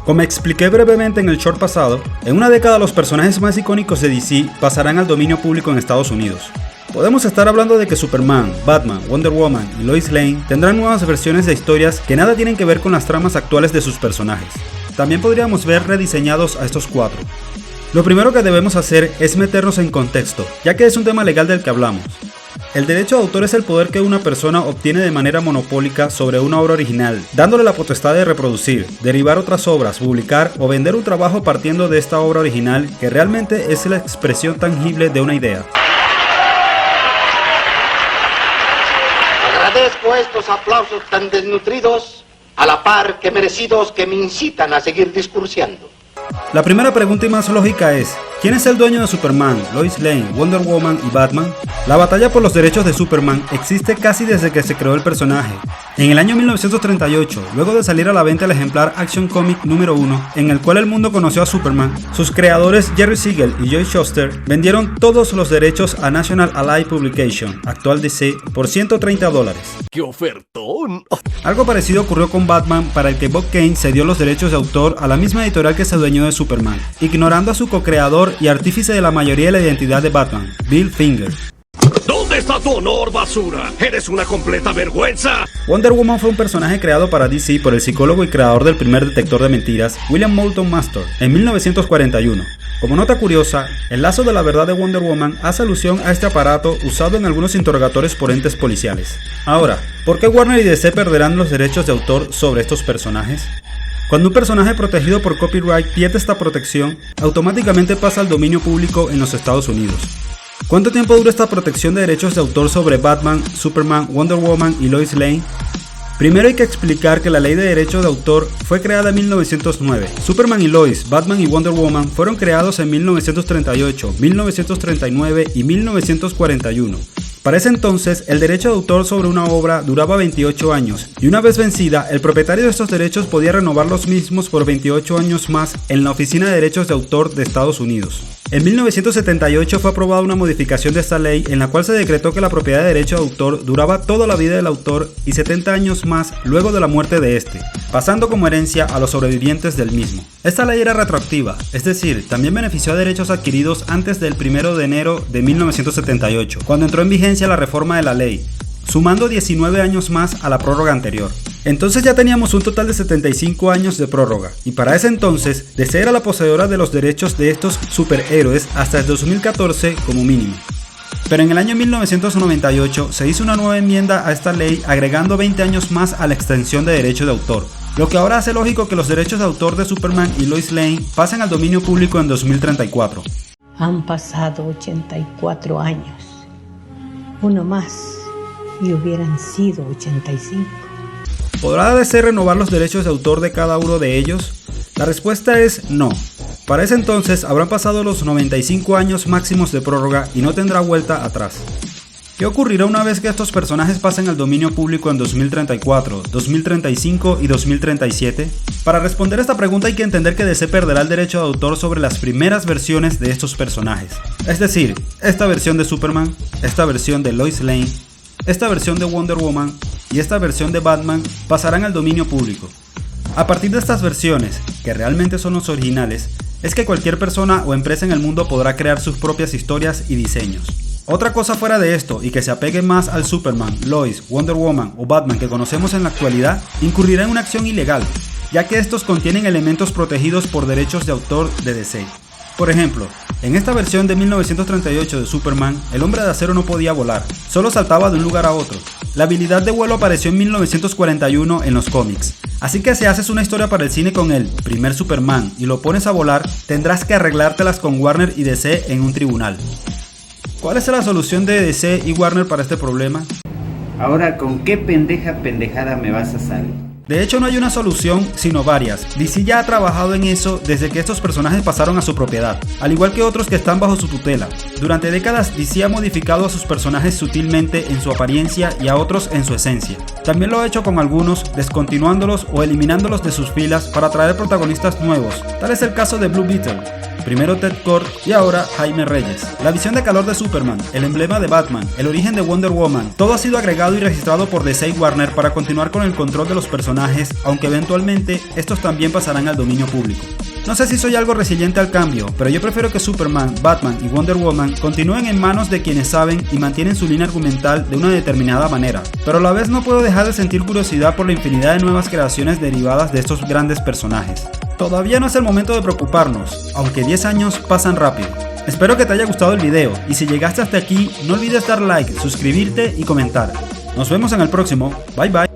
Como expliqué brevemente en el short pasado, en una década los personajes más icónicos de DC pasarán al dominio público en Estados Unidos. Podemos estar hablando de que Superman, Batman, Wonder Woman y Lois Lane tendrán nuevas versiones de historias que nada tienen que ver con las tramas actuales de sus personajes. También podríamos ver rediseñados a estos cuatro. Lo primero que debemos hacer es meternos en contexto, ya que es un tema legal del que hablamos. El derecho de autor es el poder que una persona obtiene de manera monopólica sobre una obra original, dándole la potestad de reproducir, derivar otras obras, publicar o vender un trabajo partiendo de esta obra original que realmente es la expresión tangible de una idea. Agradezco estos aplausos tan desnutridos, a la par que merecidos, que me incitan a seguir discursiando. La primera pregunta y más lógica es, ¿quién es el dueño de Superman, Lois Lane, Wonder Woman y Batman? La batalla por los derechos de Superman existe casi desde que se creó el personaje. En el año 1938, luego de salir a la venta el ejemplar Action Comic número 1, en el cual el mundo conoció a Superman, sus creadores Jerry Siegel y Joe Shuster vendieron todos los derechos a National Allied Publication, actual DC, por $130. ¡Qué ofertón! Algo parecido ocurrió con Batman, para el que Bob Kane cedió los derechos de autor a la misma editorial que se adueñó de Superman, ignorando a su co-creador y artífice de la mayoría de la identidad de Batman, Bill Finger. ¿Dónde está tu honor, basura? ¡Eres una completa vergüenza! Wonder Woman fue un personaje creado para DC por el psicólogo y creador del primer detector de mentiras, William Moulton Master, en 1941. Como nota curiosa, el lazo de la verdad de Wonder Woman hace alusión a este aparato usado en algunos interrogatorios por entes policiales. Ahora, ¿por qué Warner y DC perderán los derechos de autor sobre estos personajes? Cuando un personaje protegido por copyright pierde esta protección, automáticamente pasa al dominio público en los Estados Unidos. ¿Cuánto tiempo dura esta protección de derechos de autor sobre Batman, Superman, Wonder Woman y Lois Lane? Primero hay que explicar que la ley de derechos de autor fue creada en 1909. Superman y Lois, Batman y Wonder Woman fueron creados en 1938, 1939 y 1941. Para ese entonces, el derecho de autor sobre una obra duraba 28 años, y una vez vencida, el propietario de estos derechos podía renovar los mismos por 28 años más en la Oficina de Derechos de Autor de Estados Unidos. En 1978 fue aprobada una modificación de esta ley en la cual se decretó que la propiedad de derecho de autor duraba toda la vida del autor y 70 años más luego de la muerte de este, pasando como herencia a los sobrevivientes del mismo. Esta ley era retroactiva, es decir, también benefició a derechos adquiridos antes del 1 de enero de 1978, cuando entró en vigencia la reforma de la ley, sumando 19 años más a la prórroga anterior. Entonces ya teníamos un total de 75 años de prórroga, y para ese entonces, DC era la poseedora de los derechos de estos superhéroes hasta el 2014 como mínimo. Pero en el año 1998 se hizo una nueva enmienda a esta ley agregando 20 años más a la extensión de derecho de autor, lo que ahora hace lógico que los derechos de autor de Superman y Lois Lane pasen al dominio público en 2034. Han pasado 84 años, uno más y hubieran sido 85. ¿Podrá DC renovar los derechos de autor de cada uno de ellos? La respuesta es no. Para ese entonces habrán pasado los 95 años máximos de prórroga y no tendrá vuelta atrás. ¿Qué ocurrirá una vez que estos personajes pasen al dominio público en 2034, 2035 y 2037? Para responder esta pregunta hay que entender que DC perderá el derecho de autor sobre las primeras versiones de estos personajes. Es decir, esta versión de Superman, esta versión de Lois Lane, esta versión de Wonder Woman y esta versión de Batman pasarán al dominio público. A partir de estas versiones, que realmente son los originales, es que cualquier persona o empresa en el mundo podrá crear sus propias historias y diseños. Otra cosa fuera de esto y que se apegue más al Superman, Lois, Wonder Woman o Batman que conocemos en la actualidad, incurrirá en una acción ilegal, ya que estos contienen elementos protegidos por derechos de autor de DC. Por ejemplo, en esta versión de 1938 de Superman, el hombre de acero no podía volar, solo saltaba de un lugar a otro. La habilidad de vuelo apareció en 1941 en los cómics, así que si haces una historia para el cine con el primer Superman y lo pones a volar, tendrás que arreglártelas con Warner y DC en un tribunal. ¿Cuál es la solución de DC y Warner para este problema? Ahora, ¿con qué pendejada me vas a salir? De hecho no hay una solución, sino varias. DC ya ha trabajado en eso desde que estos personajes pasaron a su propiedad, al igual que otros que están bajo su tutela. Durante décadas DC ha modificado a sus personajes sutilmente en su apariencia y a otros en su esencia. También lo ha hecho con algunos, descontinuándolos o eliminándolos de sus filas para traer protagonistas nuevos. Tal es el caso de Blue Beetle. primero Ted Kord y ahora Jaime Reyes. La visión de calor de Superman, el emblema de Batman, el origen de Wonder Woman, todo ha sido agregado y registrado por DC y Warner para continuar con el control de los personajes, aunque eventualmente estos también pasarán al dominio público. No sé si soy algo resiliente al cambio, pero yo prefiero que Superman, Batman y Wonder Woman continúen en manos de quienes saben y mantienen su línea argumental de una determinada manera, pero a la vez no puedo dejar de sentir curiosidad por la infinidad de nuevas creaciones derivadas de estos grandes personajes. Todavía no es el momento de preocuparnos, aunque 10 años pasan rápido. Espero que te haya gustado el video y si llegaste hasta aquí no olvides dar like, suscribirte y comentar. Nos vemos en el próximo, bye bye.